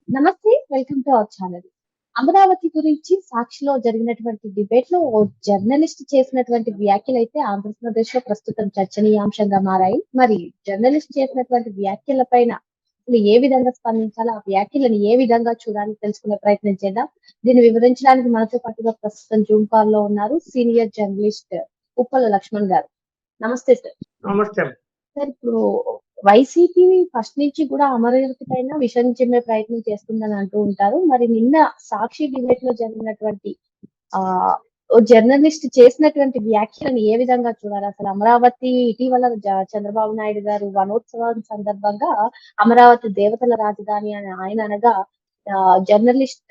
నమస్తే. Welcome to our channel. Amaravati గురించి సాక్షిలో జరిగినటువంటి డిబేట్‌లో ఓ జర్నలిస్ట్ చేసినటువంటి వ్యాఖ్యలైతే ఆంధ్రప్రదేశ్‌లో ప్రస్తుతం చర్చనీయాంశంగా మారాయి. మరి జర్నలిస్ట్ చేసినటువంటి వ్యాఖ్యల పైన అసలు ఏ విధంగా స్పందించాలి? ఆ వ్యాఖ్యలను ఏ విధంగా చూడాలి? తెలుసుకునే ప్రయత్నం చేద్దాం. దీన్ని వివరించడానికి మనతో పాటుగా ప్రస్తుతం జూమ్ కాల్‌లో ఉన్నారు సీనియర్ జర్నలిస్ట్ ఉప్పల లక్ష్మణ్ గారు. నమస్తే సార్. నమస్తే. సార్ ఇప్పుడు వైసీపీ ఫస్ట్ నుంచి కూడా అమరావతి పైన విషం చిమ్మే ప్రయత్నం చేస్తుందని అంటూ ఉంటారు. మరి నిన్న సాక్షి డిబేట్ లో జరిగినటువంటి ఓ జర్నలిస్ట్ చేసినటువంటి వ్యాఖ్యలను ఏ విధంగా చూడాలి? అసలు అమరావతి ఇటీవల చంద్రబాబు నాయుడు గారు వనోత్సవం సందర్భంగా అమరావతి దేవతల రాజధాని అని ఆయన అనగా జర్నలిస్ట్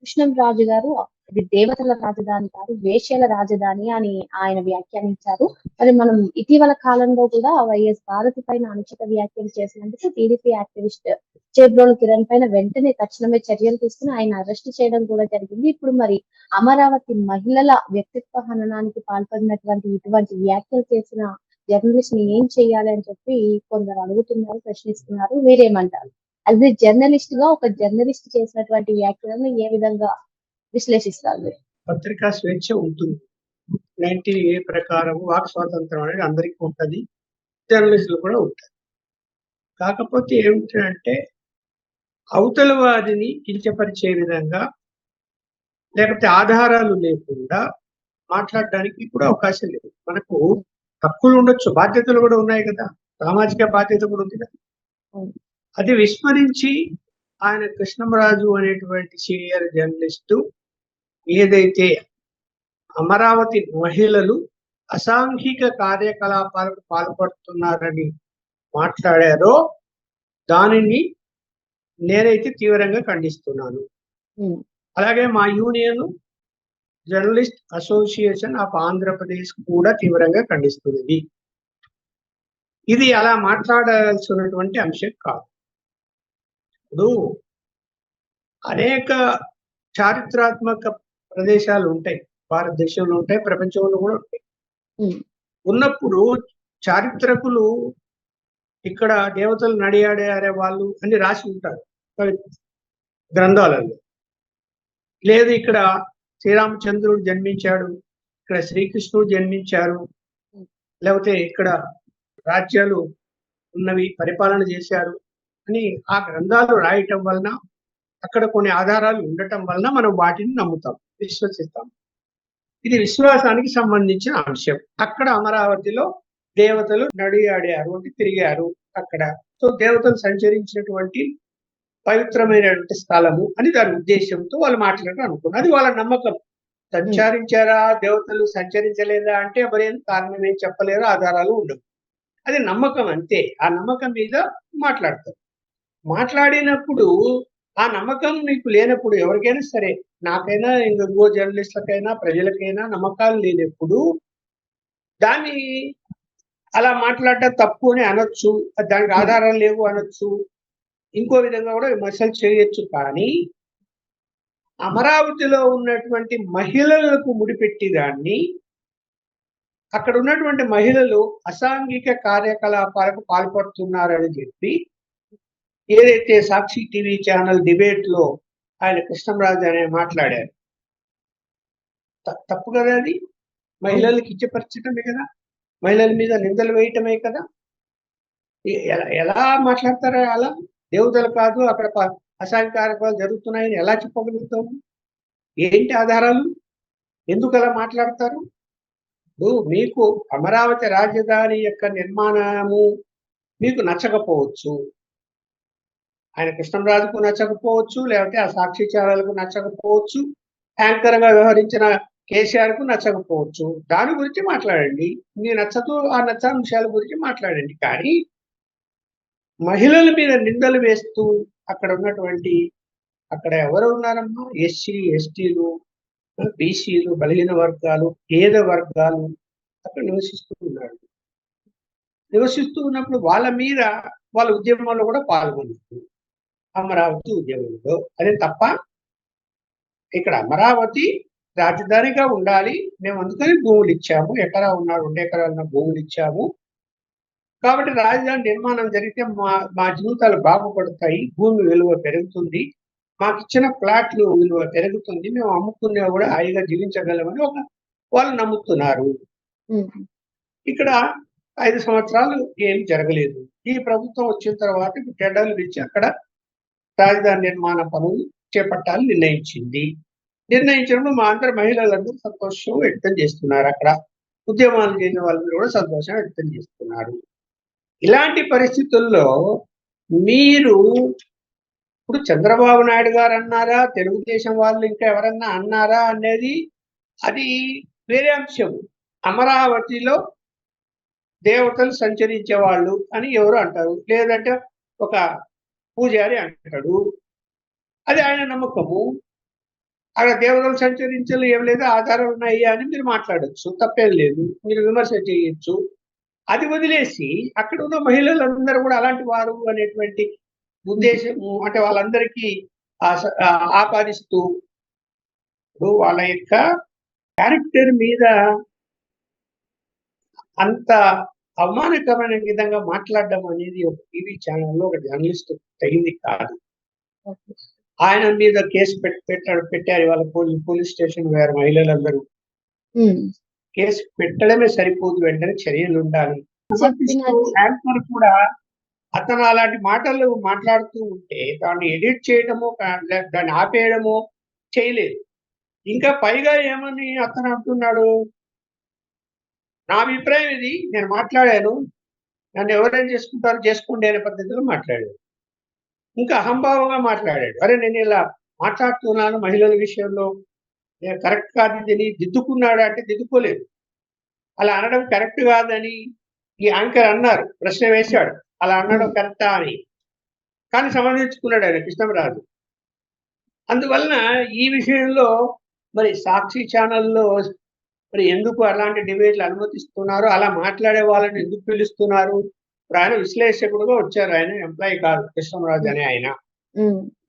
కృష్ణంరాజు గారు ఇది దేవతల రాజధాని కాదు, వేశ్యల రాజధాని అని ఆయన వ్యాఖ్యానించారు. మరి మనం ఇటీవల కాలంలో కూడా వైఎస్ భారతి పైన అనుచిత వ్యాఖ్యలు చేసినందుకు టీడీపీ యాక్టివిస్ట్ చేబ్రోలు కిరణ్ పైన వెంటనే తక్షణమే చర్యలు తీసుకుని ఆయన అరెస్ట్ చేయడం కూడా జరిగింది. ఇప్పుడు మరి అమరావతి మహిళల వ్యక్తిత్వ హననానికి పాల్పడినటువంటి ఇటువంటి వ్యాఖ్యలు చేసిన జర్నలిస్ట్ ని ఏం చేయాలి అని చెప్పి కొందరు అడుగుతున్నారు, ప్రశ్నిస్తున్నారు. మీరేమంటారు? అది జర్నలిస్ట్ గా ఒక జర్నలిస్ట్ చేసినటువంటి వ్యాఖ్యలను ఏ విధంగా విశ్లేషిస్తారు మీరు? పత్రికా స్వేచ్ఛ ఉంటుంది. 90A ప్రకారం వాక్ స్వాతంత్రం అనేది అందరికీ ఉంటది. జర్నలిస్టులు కూడా ఉంటారు. కాకపోతే ఏమిటంటే అవతల వారిని కించపరిచే విధంగా లేకపోతే ఆధారాలు లేకుండా మాట్లాడడానికి కూడా అవకాశం లేదు. మనకు హక్కులు ఉండొచ్చు, బాధ్యతలు కూడా ఉన్నాయి కదా. సామాజిక బాధ్యత కూడా ఉంది కదా. అది విస్మరించి ఆయన కృష్ణంరాజు అనేటువంటి సీనియర్ జర్నలిస్టు ఏదైతే అమరావతి మహిళలు అసాంఘిక కార్యకలాపాలకు పాల్పడుతున్నారని మాట్లాడారో దానిని నేనైతే తీవ్రంగా ఖండిస్తున్నాను. అలాగే మా union journalist association of Andhra Pradesh కూడా తీవ్రంగా ఖండిస్తుంది. ఇది అలా మాట్లాడాల్సినటువంటి అంశం కాదు. ఇప్పుడు అనేక చారిత్రాత్మక ప్రదేశాలు ఉంటాయి, భారతదేశంలో ఉంటాయి, ప్రపంచంలో కూడా ఉంటాయి. ఉన్నప్పుడు చారిత్రకులు ఇక్కడ దేవతలు నడియాడే వాళ్ళు అని రాసి ఉంటారు గ్రంథాలలో. లేదు ఇక్కడ శ్రీరామచంద్రుడు జన్మించాడు, ఇక్కడ శ్రీకృష్ణుడు జన్మించారు, లేకపోతే ఇక్కడ రాజ్యాలు ఉన్నవి, పరిపాలన చేశారు అని ఆ గ్రంథాలు రాయటం వలన, అక్కడ కొన్ని ఆధారాలు ఉండటం వలన మనం వాటిని నమ్ముతాం, విశ్వసిస్తాం. ఇది విశ్వాసానికి సంబంధించిన అంశం. అక్కడ అమరావతిలో దేవతలు నడియాడారు అంటే తిరిగారు అక్కడ. సో దేవతలు సంచరించినటువంటి పవిత్రమైనటువంటి స్థలము అని దాని ఉద్దేశంతో వాళ్ళు మాట్లాడటం అనుకున్నారు. అది వాళ్ళ నమ్మకం. సంచరించారా, దేవతలు సంచరించలేదా అంటే మరి కారణం ఏం చెప్పలేరు, ఆధారాలు ఉండవు. అది నమ్మకం అంతే. ఆ నమ్మకం మీద మాట్లాడతారు. మాట్లాడినప్పుడు ఆ నమ్మకం మీకు లేనప్పుడు, ఎవరికైనా సరే, నాకైనా ఇంకో జర్నలిస్టులకైనా ప్రజలకైనా నమ్మకాలు లేనప్పుడు దాన్ని అలా మాట్లాడటం తప్పు అని అనొచ్చు, దానికి ఆధారాలు లేవు అనొచ్చు, ఇంకో విధంగా కూడా విమర్శలు చేయొచ్చు. కానీ అమరావతిలో ఉన్నటువంటి మహిళలకు ముడిపెట్టి దాన్ని, అక్కడ ఉన్నటువంటి మహిళలు అసాంఘిక కార్యకలాపాలకు పాల్పడుతున్నారని చెప్పి ఏదైతే సాక్షి టీవీ ఛానల్ డిబేట్ లో ఆయన కృష్ణంరాజు అనే మాట్లాడారు, తప్పు కదా అది. మహిళలు కించపరచడమే కదా, మహిళల మీద నిందలు వేయటమే కదా. ఎలా మాట్లాడతారా అలా? దేవతలు కాదు, అక్కడ అసాంఘిక కార్యక్రమాలు జరుగుతున్నాయని ఎలా చెప్పగలుగుతాము? ఏంటి ఆధారాలు? ఎందుకు అలా మాట్లాడతారు? మీకు అమరావతి రాజధాని యొక్క నిర్మాణము మీకు నచ్చకపోవచ్చు, ఆయన కృష్ణంరాజుకు నచ్చకపోవచ్చు, లేకపోతే ఆ సాక్షి ఛానల్కు నచ్చకపోవచ్చు, యాంకర్ గా వ్యవహరించిన కేసీఆర్ కు నచ్చకపోవచ్చు. దాని గురించి మాట్లాడండి. మీ నచ్చదు ఆ నచ్చని అంశాల గురించి మాట్లాడండి. కానీ మహిళల మీద నిందలు వేస్తూ అక్కడ ఉన్నటువంటి, అక్కడ ఎవరు ఉన్నారమ్మా? ఎస్సీ, ఎస్టీలు, బీసీలు, బలహీన వర్గాలు, పేద వర్గాలు అక్కడ నివసిస్తూ ఉన్నారు. నివసిస్తూ ఉన్నప్పుడు వాళ్ళ మీద వాళ్ళ ఉద్యమంలో కూడా పాల్గొన్నారు, అమరావతి ఉద్యమంలో. అదే తప్ప ఇక్కడ అమరావతి రాజధానిగా ఉండాలి, మేము అందుకని భూములు ఇచ్చాము, ఎకరా ఉన్న 2 ఎకరాల భూములు ఇచ్చాము, కాబట్టి రాజధాని నిర్మాణం జరిగితే మా మా జీవితాలు బాగుపడతాయి, భూమి విలువ పెరుగుతుంది, మాకిచ్చిన ప్లాట్లు విలువ పెరుగుతుంది, మేము అమ్ముకున్నా కూడా హాయిగా జీవించగలమని వాళ్ళు నమ్ముతున్నారు. ఇక్కడ 5 సంవత్సరాలు ఏం జరగలేదు. ఈ ప్రభుత్వం వచ్చిన తర్వాత ఇప్పుడు టెండర్లు పిలిచి అక్కడ రాజధాని నిర్మాణ పనులు చేపట్టాలని నిర్ణయించింది. నిర్ణయించినప్పుడు మా అందరు మహిళలందరూ సంతోషం వ్యక్తం చేస్తున్నారు. అక్కడ ఉద్యమాలు చేసిన వాళ్ళు కూడా సంతోషం వ్యక్తం చేస్తున్నారు. ఇలాంటి పరిస్థితుల్లో మీరు ఇప్పుడు చంద్రబాబు నాయుడు గారు అన్నారా, తెలుగుదేశం వాళ్ళు ఇంకా ఎవరన్నా అన్నారా అనేది అది వేరే అంశం. అమరావతిలో దేవతలు సంచరించేవాళ్ళు అని ఎవరు అంటారు, లేదంటే ఒక పూజారి అంటాడు, అది ఆయన నమ్మకము. అక్కడ దేవతలు సంచరించలు ఏం లేదు, ఆధారాలు ఉన్నాయి అని మీరు మాట్లాడొచ్చు, తప్పేం లేదు, మీరు విమర్శ చేయొచ్చు. అది వదిలేసి అక్కడ ఉన్న మహిళలందరూ కూడా అలాంటి వారు అనేటువంటి ఉద్దేశము, అంటే వాళ్ళందరికీ ఆపాదిస్తూ వాళ్ళ యొక్క క్యారెక్టర్ మీద అంత అవమానకరమైన విధంగా మాట్లాడడం అనేది ఒక టీవీ ఛానల్లో ఒక జర్నలిస్ట్ తగింది కాదు. ఆయన మీద కేసు పెట్టారు వాళ్ళ పోలీస్ స్టేషన్ వేరు మహిళలందరూ. కేసు పెట్టడమే సరిపోదు, వెంటనే చర్యలు ఉండాలి. యాంకర్ కూడా అతను అలాంటి మాటలు మాట్లాడుతూ ఉంటే దాన్ని ఎడిట్ చేయడమో దాన్ని ఆపేయడమో చేయలేదు. ఇంకా పైగా ఏమని అతను అంటున్నాడు, నా అభిప్రాయం ఇది, నేను మాట్లాడాను, నన్ను ఎవరైనా చేసుకుంటారో చేసుకోండి అనే పద్ధతిలో మాట్లాడాడు. ఇంకా అహంభావంగా మాట్లాడాడు. అరే నేను ఇలా మాట్లాడుతున్నాను మహిళల విషయంలో, నేను కరెక్ట్ కాదు అని దిద్దుకున్నాడు అంటే దిద్దుకోలేదు. అలా అనడం కరెక్ట్ కాదని ఈ యాంకర్ అన్నారు, ప్రశ్న వేశాడు, అలా అనడం కరెక్టా అని. కానీ సమర్థించుకున్నాడు ఆయన కృష్ణరాజు. అందువలన ఈ విషయంలో మరి సాక్షి ఛానల్లో మరి ఎందుకు అలాంటి డిబేట్లు అనుమతిస్తున్నారు, అలా మాట్లాడే వాళ్ళని ఎందుకు పిలుస్తున్నారు? ఆయన విశ్లేషకుడుగా వచ్చారు, ఆయన ఎంప్లాయీ కాదు, కృష్ణరాజు అనే ఆయన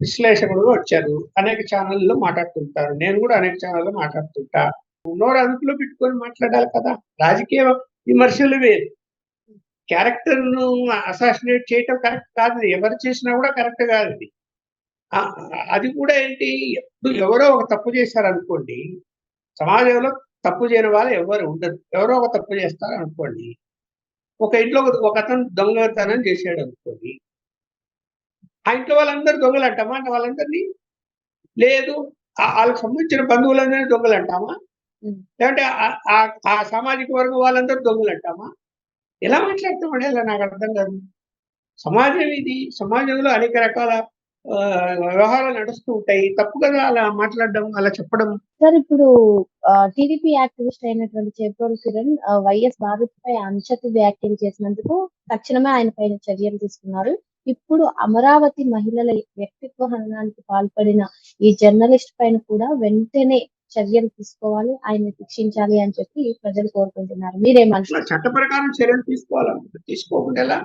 విశ్లేషకుడుగా వచ్చారు. అనేక ఛానల్లో మాట్లాడుతుంటారు, నేను కూడా అనేక ఛానల్లో మాట్లాడుతుంటా. నోరు అదుపులో పెట్టుకొని మాట్లాడాలి కదా. రాజకీయ విమర్శలు వేరు, క్యారెక్టర్ ను అసాసినేట్ చేయటం కరెక్ట్ కాదు. ఎవరు చేసినా కూడా కరెక్ట్ కాదు. అది కూడా ఏంటి, ఎప్పుడు ఎవరో ఒక తప్పు చేశారనుకోండి, సమాజంలో తప్పు చేయని వాళ్ళు ఎవరు ఉండరు, ఎవరో ఒక తప్పు చేస్తారు అనుకోండి. ఒక ఇంట్లో ఒక అతను దొంగతనం చేశాడు అనుకోండి, ఆ ఇంట్లో వాళ్ళందరూ దొంగలు అంటామా? అంటే వాళ్ళందరినీ లేదు, వాళ్ళకి సంబంధించిన బంధువులందరినీ దొంగలు అంటామా? లేదంటే ఆ సామాజిక వర్గం వాళ్ళందరూ దొంగలు అంటామా? ఎలా మాట్లాడతామండి? అలా నాకు అర్థం కాదు. సమాజం ఇది, సమాజంలో అనేక రకాల వ్యవహారాలు నడుస్తూ ఉంటాయి. తప్పు కదా అలా మాట్లాడడం, అలా చెప్పడం. సార్, ఇప్పుడు టీడీపీ యాక్టివిస్ట్ అయినటువంటి చేబ్రోలు కిరణ్ వైఎస్ భారత్పై అనుచిత వ్యాఖ్యలు చేసినందుకు తక్షణమే ఆయన పైన చర్యలు తీసుకున్నారు. ఇప్పుడు అమరావతి మహిళల వ్యక్తిత్వ హననానికి పాల్పడిన ఈ జర్నలిస్ట్ పైన కూడా వెంటనే చర్యలు తీసుకోవాలి, ఆయన శిక్షించాలి అని చెప్పి ప్రజలు కోరుకుంటున్నారు. మీరేమంటారు? చట్ట ప్రకారం చర్యలు తీసుకోవాలి, తీసుకోకుండా ఎలా?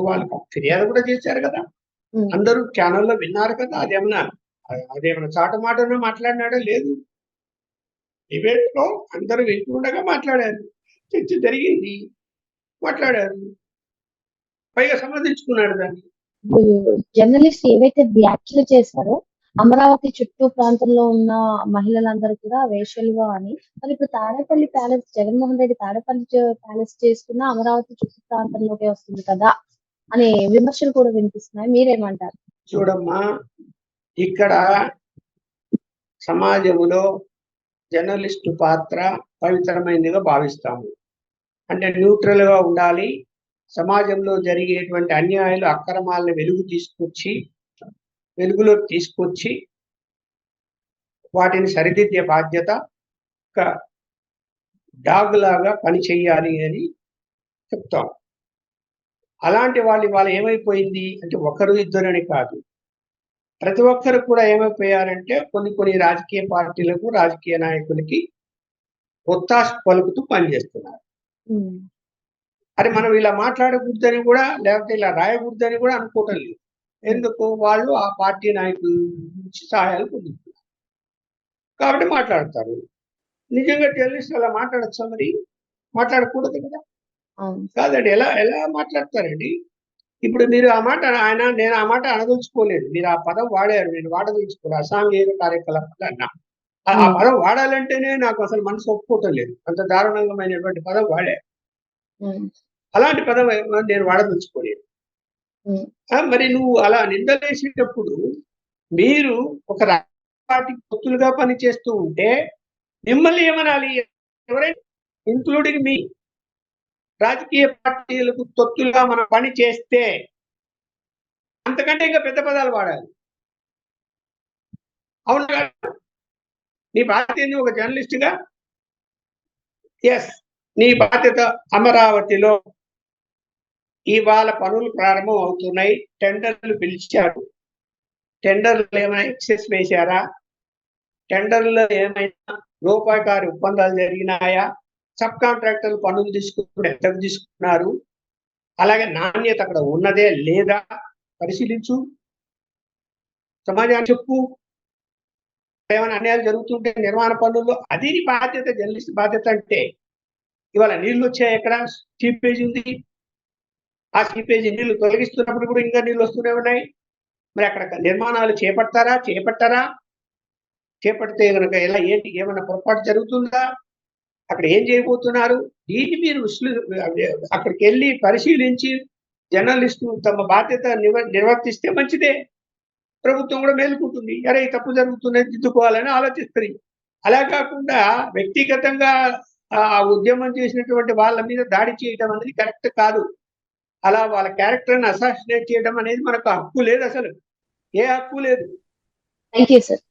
వాళ్ళు ఫిర్యాదు కూడా చేశారు కదా, అందరూ ఛానల్లో విన్నారు కదా. అదేమన్నా చాటమాటనే మాట్లాడినాడో లేదు, డిబేట్ లో అందరూ వింటుండగా మాట్లాడారు, చర్చ జరిగింది, మాట్లాడారు, పైగా సమర్థించుకున్నాడు దాన్ని. జర్నలిస్ట్ ఏవైతే వ్యాఖ్యలు చేశారో అమరావతి చుట్టూ ప్రాంతంలో ఉన్న మహిళలందరూ కూడా వేశ్యలుగా అని, మరి ఇప్పుడు తాడేపల్లి ప్యాలెస్, జగన్మోహన్ రెడ్డి తాడేపల్లి ప్యాలెస్ చేసుకున్న అమరావతి చుట్టూ ప్రాంతంలోకే వస్తుంది కదా అనే విమర్శలు కూడా వినిపిస్తున్నాయి. మీరేమంటారు? చూడమ్మా, ఇక్కడ సమాజంలో జర్నలిస్టు పాత్ర పవిత్రమైనదిగా భావిస్తాము. అంటే న్యూట్రల్ గా ఉండాలి, సమాజంలో జరిగేటువంటి అన్యాయాలు అక్రమాలను వెలుగులోకి తీసుకొచ్చి వాటిని సరిదిద్దే బాధ్యత ఒక డాగ్ లాగా పని చెయ్యాలి అని చెప్తాం. అలాంటి వాళ్ళు ఏమైపోయింది అంటే ఒకరు ఇద్దరని కాదు, ప్రతి ఒక్కరు కూడా ఏమైపోయారంటే కొన్ని రాజకీయ పార్టీలకు, రాజకీయ నాయకులకి ఒత్తాస పలుకుతూ పనిచేస్తున్నారు. అది మనం ఇలా మాట్లాడకూడదని కూడా, లేకపోతే ఇలా రాయకూడదని కూడా అనుకోవటం లేదు. ఎందుకు? వాళ్ళు ఆ పార్టీ నాయకుల నుంచి సహాయాలు పొందుతున్నారు కాబట్టి మాట్లాడతారు. నిజంగా జర్నలిస్ట్ అలా మాట్లాడచ్చా? మరి మాట్లాడకూడదు కదా. అవును. కాదండి. ఎలా ఎలా మాట్లాడతారండి? ఇప్పుడు మీరు ఆ మాట నేను ఆ మాట అనదలుచుకోలేదు. మీరు ఆ పదం వాడారు. నేను వాడదలుచుకోలేదు. అసాంఘిక కార్యకలాపాలు అన్నా. ఆ హ్మ్. పదం వాడాలంటేనే నాకు అసలు మనసు ఒప్పుకోవటం లేదు. అంత దారుణమైనటువంటి పదం వాడారు. హ్మ్. అలాంటి పదం నేను వాడదలుచుకోలేదు. హ్మ్. మరి నువ్వు అలా నిందలేసేటప్పుడు మీరు ఒక రాజకీయ పార్టీకి తొత్తులుగా పనిచేస్తూ ఉంటే మిమ్మల్ని ఏమనాలి? ఎవరైనా ఇంక్లూడింగ్ మీ రాజకీయ పార్టీలకు తొత్తులుగా మనం పని చేస్తే అంతకంటే ఇంకా పెద్ద పదాలు వాడాలి. అవునా కాదా? నీ బాధ్యత ఏంది ఒక జర్నలిస్ట్‌గా? యెస్. నీ బాధ్యత అమరావతిలో ఇవాళ పనులు ప్రారంభం అవుతున్నాయి. టెండర్‌లు పిలిచారు. టెండర్‌లో ఏమైనా ఎక్సెస్ వేశారా? టెండర్‌లో ఏమైనా లోపాయకారి ఒప్పందాలు జరిగినాయా? సబ్ కాంట్రాక్టర్లు పనులు తీసుకున్నప్పుడు ఎంతకు తీసుకున్నారు? అలాగే నాణ్యత అక్కడ ఉన్నదే లేదా? పరిశీలించు. సమాజానికి చెప్పు. ఏమైనా అన్యాయాలు జరుగుతుంటే నిర్మాణ పనుల్లో అది నీ బాధ్యత, జర్నలిస్ట్ బాధ్యత అంటే. ఇవాళ నీళ్లొచ్చాయి ఎక్కడ? సీపేజ్ ఉంది. ఆ సీపేజ్ నీళ్లు తొలగిస్తున్నప్పుడు కూడా ఇంకా నీళ్లొస్తూనే ఉన్నాయి. మరి అక్కడ నిర్మాణాలు చేపడతారా? చేపట్టరా? చేపడితే గనక ఎలా ఏంటి? ఏమన్నా పొరపాటు జరుగుతుందా? అక్కడ ఏం చేయబోతున్నారు? దీన్ని మీరు అక్కడికెళ్ళి పరిశీలించి జర్నలిస్టు తమ బాధ్యత నిర్వర్తిస్తే మంచిదే. ప్రభుత్వం కూడా మేలుకుంటుంది. అరే! ఈ తప్పు జరుగుతున్నది దిద్దుకోవాలని ఆలోచిస్తది. అలా కాకుండా వ్యక్తిగతంగా ఆ ఉద్యమం చేసినటువంటి వాళ్ళ మీద దాడి చేయడం అనేది కరెక్ట్ కాదు. అలా వాళ్ళ క్యారెక్టర్‌ని అసాసినేట్ చేయడం అనేది మనకు హక్కు లేదసలు. ఏ హక్కు లేదు. Thank you sir.